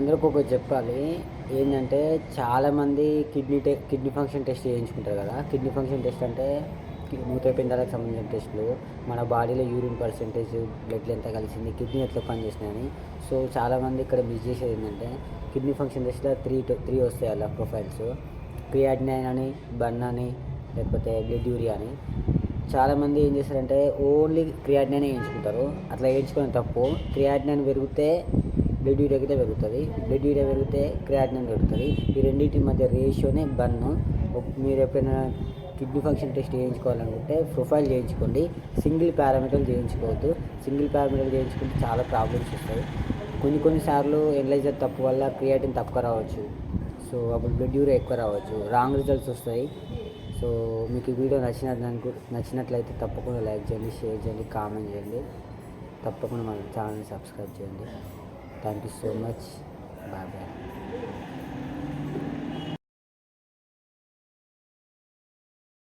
అందరికి ఒకటి చెప్పాలి. ఏంటంటే చాలామంది కిడ్నీ ఫంక్షన్ టెస్ట్ చేయించుకుంటారు కదా. కిడ్నీ ఫంక్షన్ టెస్ట్ అంటే మూత్రపిండాలకు సంబంధించిన టెస్టులు, మన బాడీలో యూరిన్ పర్సెంటేజ్, బ్లడ్లు ఎంత కలిసింది, కిడ్నీ ఎట్లా పనిచేసినాయని. సో చాలామంది ఇక్కడ మిస్ చేసేది ఏంటంటే కిడ్నీ ఫంక్షన్ టెస్ట్లో త్రీ వస్తాయి అలా ప్రొఫైల్స్: క్రియాటినైన్ అని, బన్ అని, లేకపోతే బ్లడ్ యూరియా అని. చాలామంది ఏం చేస్తారంటే ఓన్లీ క్రియాటినైన్ వేయించుకుంటారు. అట్లా వేయించుకోవడం తప్పు. క్రియాటినైన్ పెరిగితే బ్లడ్ యూరియా అయితే పెరుగుతుంది, బ్లడ్ యూరియా పెరిగితే క్రియాటినైన్ పెరుగుతుంది. ఈ రెండింటి మధ్య రేషియోనే బన్ను. మీరు ఎప్పుడైనా కిడ్నీ ఫంక్షన్ టెస్ట్ చేయించుకోవాలనుకుంటే ప్రొఫైల్ చేయించుకోండి, సింగిల్ పారామీటర్లు చేయించుకోవద్దు. సింగిల్ పారామీటర్లు చేయించుకుంటే చాలా ప్రాబ్లమ్స్ వస్తాయి. కొన్నిసార్లు ఎనలైజర్ తప్పు వల్ల క్రియాటిన్ తక్కువ రావచ్చు. సో అప్పుడు బ్లడ్ యూరియా ఎక్కువ రావచ్చు, రాంగ్ రిజల్ట్స్ వస్తాయి. సో మీకు ఈ వీడియో నచ్చినట్లయితే తప్పకుండా లైక్ చేయండి, షేర్ చేయండి, కామెంట్ చేయండి. తప్పకుండా మన ఛానల్ని సబ్స్క్రైబ్ చేయండి. Thank you so much. Bye bye.